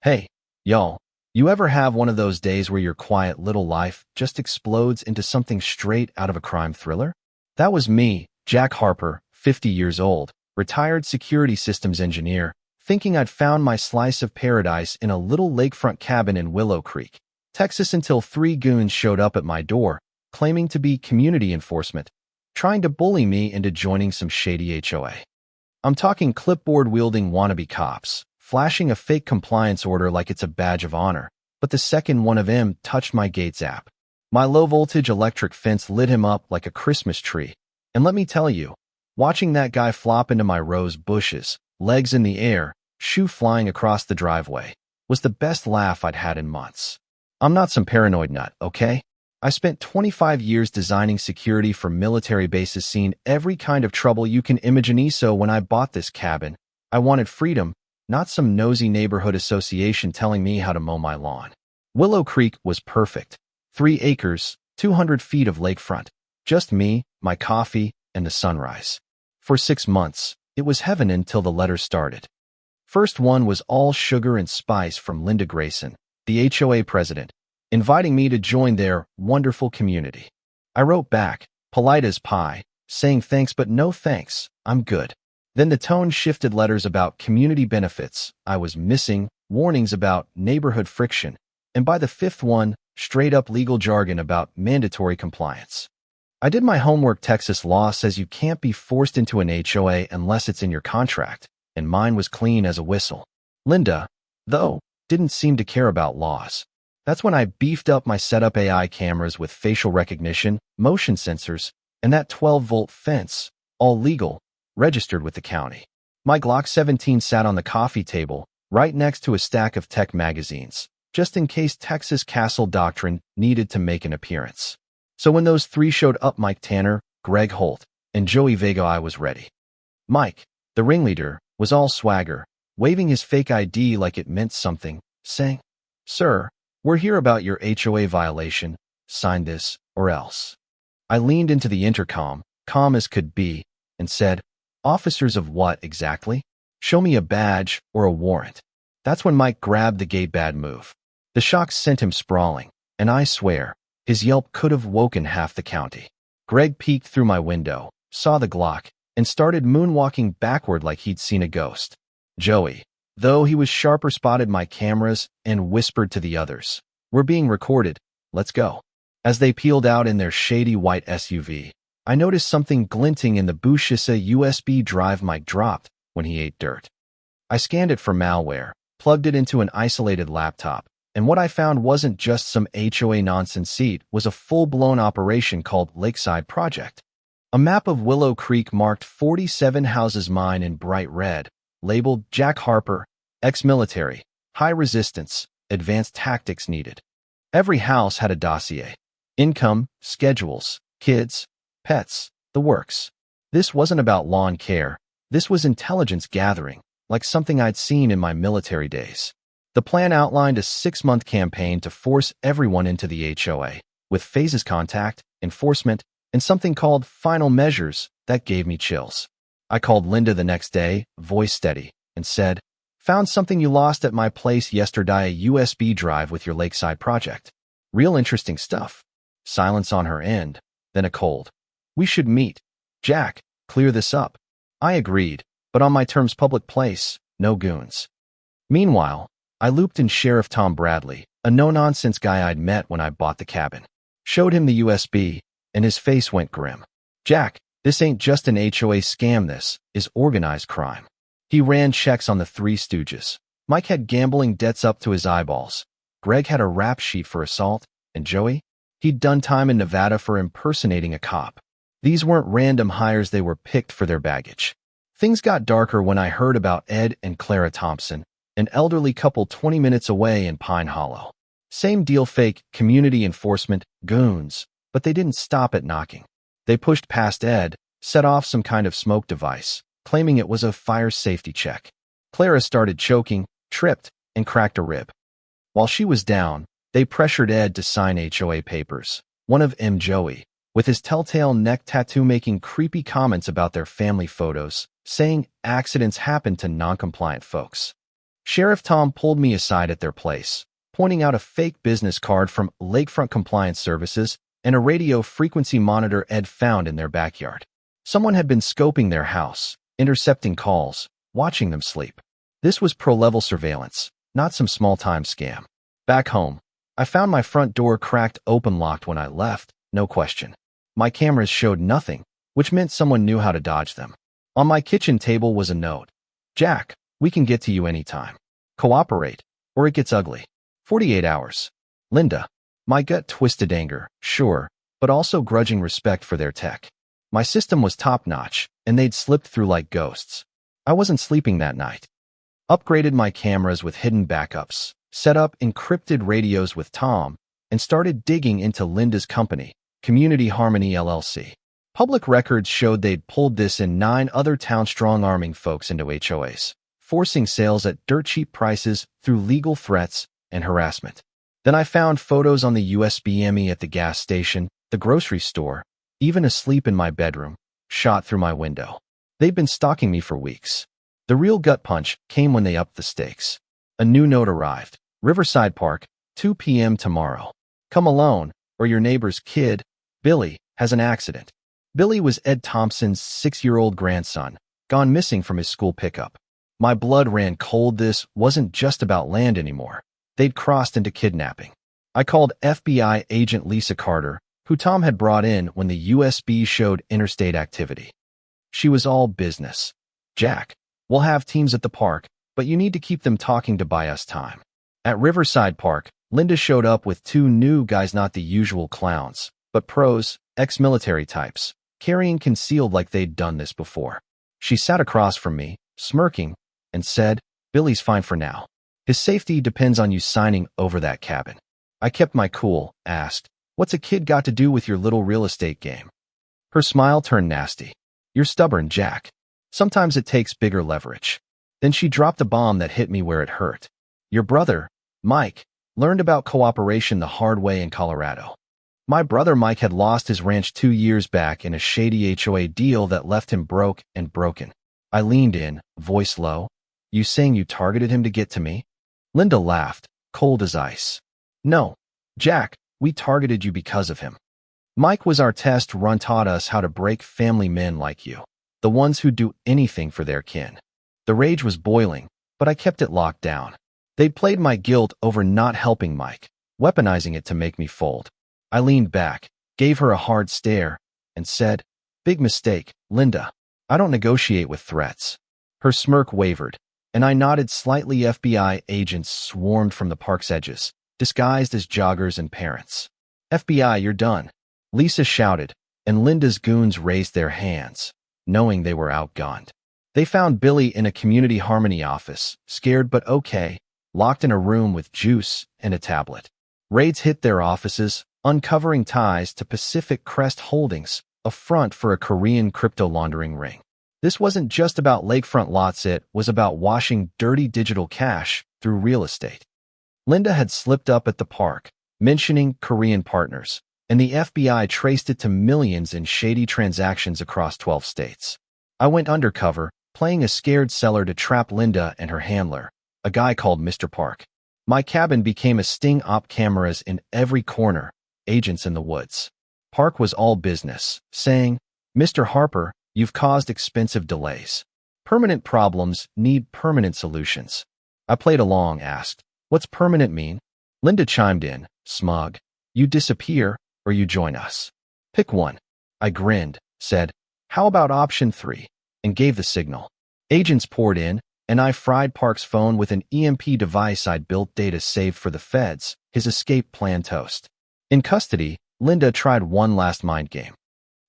Hey, y'all, you ever have one of those days where your quiet little life just explodes into something straight out of a crime thriller? That was me, Jack Harper, 50 years old, retired security systems engineer, thinking I'd found my slice of paradise in a little lakefront cabin in Willow Creek, Texas until three goons showed up at my door, claiming to be community enforcement, trying to bully me into joining some shady HOA. I'm talking clipboard-wielding wannabe cops, flashing a fake compliance order like it's a badge of honor, but the second one of them touched my Gates app, my low-voltage electric fence lit him up like a Christmas tree. And let me tell you, watching that guy flop into my rose bushes, legs in the air, shoe flying across the driveway, was the best laugh I'd had in months. I'm not some paranoid nut, okay? I spent 25 years designing security for military bases, seen every kind of trouble you can imagine. So when I bought this cabin, I wanted freedom, not some nosy neighborhood association telling me how to mow my lawn. Willow Creek was perfect. 3 acres, 200 feet of lakefront. Just me, my coffee, and the sunrise. For 6 months, it was heaven until the letters started. First one was all sugar and spice from Linda Grayson, the HOA president, inviting me to join their wonderful community. I wrote back, polite as pie, saying thanks but no thanks, I'm good. Then the tone shifted, letters about community benefits I was missing, warnings about neighborhood friction, and by the 5th one, straight-up legal jargon about mandatory compliance. I did my homework. Texas law says you can't be forced into an HOA unless it's in your contract, and mine was clean as a whistle. Linda, though, didn't seem to care about laws. That's when I beefed up my setup: AI cameras with facial recognition, motion sensors, and that 12-volt fence, all legal, registered with the county. My Glock 17 sat on the coffee table, right next to a stack of tech magazines, just in case Texas Castle Doctrine needed to make an appearance. So when those 3 showed up, Mike Tanner, Greg Holt, and Joey Vega, I was ready. Mike, the ringleader, was all swagger, waving his fake ID like it meant something, saying, "Sir, we're here about your HOA violation. Sign this, or else." I leaned into the intercom, calm as could be, and said, "Officers of what exactly? Show me a badge or a warrant." That's when Mike grabbed the gate. Bad move. The shock sent him sprawling, and I swear, his yelp could have woken half the county. Greg peeked through my window, saw the Glock, and started moonwalking backward like he'd seen a ghost. Joey, though he was sharper, spotted my cameras and whispered to the others, "We're being recorded, let's go." As they peeled out in their shady white SUV, I noticed something glinting in the bushes. A USB drive Mike dropped when he ate dirt. I scanned it for malware, plugged it into an isolated laptop, and what I found wasn't just some HOA nonsense. It was a full-blown operation called Lakeside Project. A map of Willow Creek marked 47 houses, mine in bright red, labeled Jack Harper, ex-military, high resistance, advanced tactics needed. Every house had a dossier. Income, schedules, kids, pets, the works. This wasn't about lawn care. This was intelligence gathering, like something I'd seen in my military days. The plan outlined a 6-month campaign to force everyone into the HOA, with phases: contact, enforcement, and something called final measures. That gave me chills. I called Linda the next day, voice steady, and said, "Found something you lost at my place yesterday, a USB drive with your Lakeside Project. Real interesting stuff." Silence on her end, then a cold, "We should meet. Jack, clear this up." I agreed, but on my terms: public place, no goons. Meanwhile, I looped in Sheriff Tom Bradley, a no-nonsense guy I'd met when I bought the cabin. Showed him the USB, and his face went grim. "Jack, this ain't just an HOA scam, this is organized crime." He ran checks on the 3 stooges. Mike had gambling debts up to his eyeballs. Greg had a rap sheet for assault, and Joey? He'd done time in Nevada for impersonating a cop. These weren't random hires, they were picked for their baggage. Things got darker when I heard about Ed and Clara Thompson, an elderly couple 20 minutes away in Pine Hollow. Same deal: fake community enforcement, goons, but they didn't stop at knocking. They pushed past Ed, set off some kind of smoke device, claiming it was a fire safety check. Clara started choking, tripped, and cracked a rib. While she was down, they pressured Ed to sign HOA papers. One of them, Joey, with his telltale neck tattoo, making creepy comments about their family photos, saying accidents happen to non-compliant folks. Sheriff Tom pulled me aside at their place, pointing out a fake business card from Lakefront Compliance Services and a radio frequency monitor Ed found in their backyard. Someone had been scoping their house, intercepting calls, watching them sleep. This was pro-level surveillance, not some small-time scam. Back home, I found my front door cracked open locked when I left, no question. My cameras showed nothing, which meant someone knew how to dodge them. On my kitchen table was a note. Jack, we can get to you anytime. Cooperate, or it gets ugly. 48 hours. Linda. My gut twisted anger, sure, but also grudging respect for their tech. My system was top-notch, and they'd slipped through like ghosts. I wasn't sleeping that night. Upgraded my cameras with hidden backups, set up encrypted radios with Tom, and started digging into Linda's company, Community Harmony LLC. Public records showed they'd pulled this and 9 other towns strong-arming folks into HOAs, forcing sales at dirt-cheap prices through legal threats and harassment. Then I found photos on the USB ME at the gas station, the grocery store, even asleep in my bedroom, shot through my window. They'd been stalking me for weeks. The real gut punch came when they upped the stakes. A new note arrived. Riverside Park, 2 p.m. tomorrow. Come alone, or your neighbor's kid, Billy, has an accident. Billy was Ed Thompson's 6-year-old grandson, gone missing from his school pickup. My blood ran cold. This wasn't just about land anymore. They'd crossed into kidnapping. I called FBI agent Lisa Carter, who Tom had brought in when the USB showed interstate activity. She was all business. Jack, we'll have teams at the park, but you need to keep them talking to buy us time. At Riverside Park, Linda showed up with 2 new guys, not the usual clowns, but pros, ex-military types, carrying concealed like they'd done this before. She sat across from me, smirking, and said, Billy's fine for now. His safety depends on you signing over that cabin. I kept my cool, asked, what's a kid got to do with your little real estate game? Her smile turned nasty. You're stubborn, Jack. Sometimes it takes bigger leverage. Then she dropped a bomb that hit me where it hurt. Your brother, Mike, learned about cooperation the hard way in Colorado. My brother Mike had lost his ranch 2 years back in a shady HOA deal that left him broke and broken. I leaned in, voice low. You saying you targeted him to get to me? Linda laughed, cold as ice. No, Jack, we targeted you because of him. Mike was our test run, taught us how to break family men like you, the ones who do anything for their kin. The rage was boiling, but I kept it locked down. They'd played my guilt over not helping Mike, weaponizing it to make me fold. I leaned back, gave her a hard stare, and said, big mistake, Linda. I don't negotiate with threats. Her smirk wavered, and I nodded slightly. FBI agents swarmed from the park's edges, disguised as joggers and parents. FBI, you're done, Lisa shouted, and Linda's goons raised their hands, knowing they were outgunned. They found Billy in a Community Harmony office, scared but okay, locked in a room with juice and a tablet. Raids hit their offices, uncovering ties to Pacific Crest Holdings, a front for a Korean crypto laundering ring. This wasn't just about lakefront lots, it was about washing dirty digital cash through real estate. Linda had slipped up at the park, mentioning Korean partners, and the FBI traced it to millions in shady transactions across 12 states. I went undercover, playing a scared seller to trap Linda and her handler, a guy called Mr. Park. My cabin became a sting. Op cameras in every corner, agents in the woods. Park was all business, saying, Mr. Harper, you've caused expensive delays. Permanent problems need permanent solutions. I played along, asked, what's permanent mean? Linda chimed in, smug. You disappear, or you join us. Pick one. I grinned, said, how about option 3, and gave the signal. Agents poured in, and I fried Park's phone with an EMP device I'd built. Data saved for the feds, his escape plan toast. In custody, Linda tried one last mind game.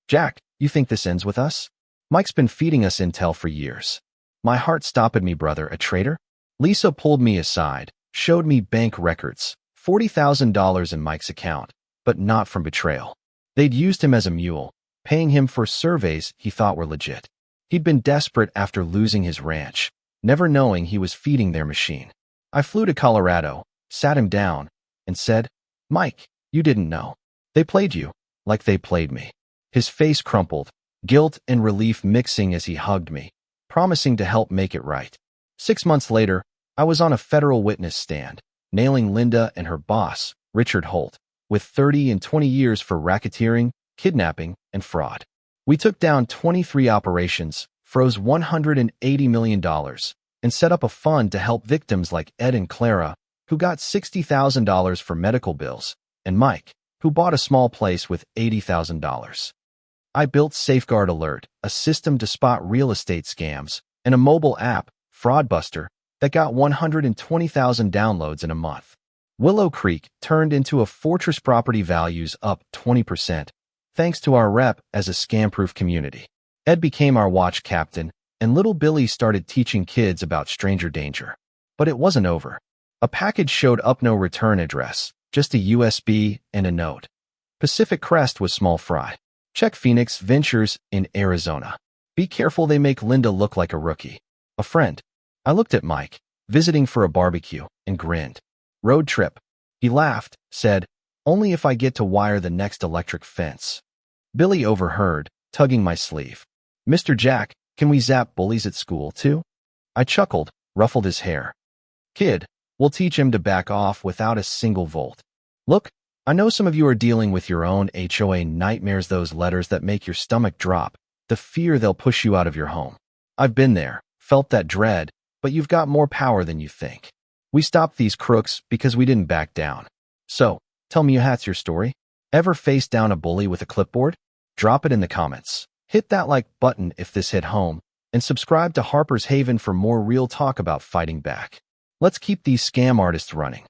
Jack, you think this ends with us? Mike's been feeding us intel for years. My heart stopped me, brother, a traitor? Lisa pulled me aside, showed me bank records, $40,000 in Mike's account, but not from betrayal. They'd used him as a mule, paying him for surveys he thought were legit. He'd been desperate after losing his ranch, never knowing he was feeding their machine. I flew to Colorado, sat him down, and said, Mike, you didn't know. They played you, like they played me. His face crumpled, guilt and relief mixing as he hugged me, promising to help make it right. 6 months later, I was on a federal witness stand, nailing Linda and her boss, Richard Holt, with 30 and 20 years for racketeering, kidnapping, and fraud. We took down 23 operations, froze $180 million, and set up a fund to help victims like Ed and Clara, who got $60,000 for medical bills, and Mike, who bought a small place with $80,000. I built Safeguard Alert, a system to spot real estate scams, and a mobile app, Fraudbuster, that got 120,000 downloads in a month. Willow Creek turned into a fortress, property values up 20%, thanks to our rep as a scam-proof community. Ed became our watch captain, and little Billy started teaching kids about stranger danger. But it wasn't over. A package showed up, no return address, just a USB and a note. Pacific Crest was small fry. Check Phoenix Ventures in Arizona. Be careful, they make Linda look like a rookie. A friend. I looked at Mike, visiting for a barbecue, and grinned. Road trip. He laughed, said, only if I get to wire the next electric fence. Billy overheard, tugging my sleeve. Mr. Jack, can we zap bullies at school too? I chuckled, ruffled his hair. Kid, we'll teach him to back off without a single volt. Look, I know some of you are dealing with your own HOA nightmares, those letters that make your stomach drop, the fear they'll push you out of your home. I've been there, felt that dread, but you've got more power than you think. We stopped these crooks because we didn't back down. So, tell me that's your story. Ever face down a bully with a clipboard? Drop it in the comments. Hit that like button if this hit home, and subscribe to Harper's Haven for more real talk about fighting back. Let's keep these scam artists running.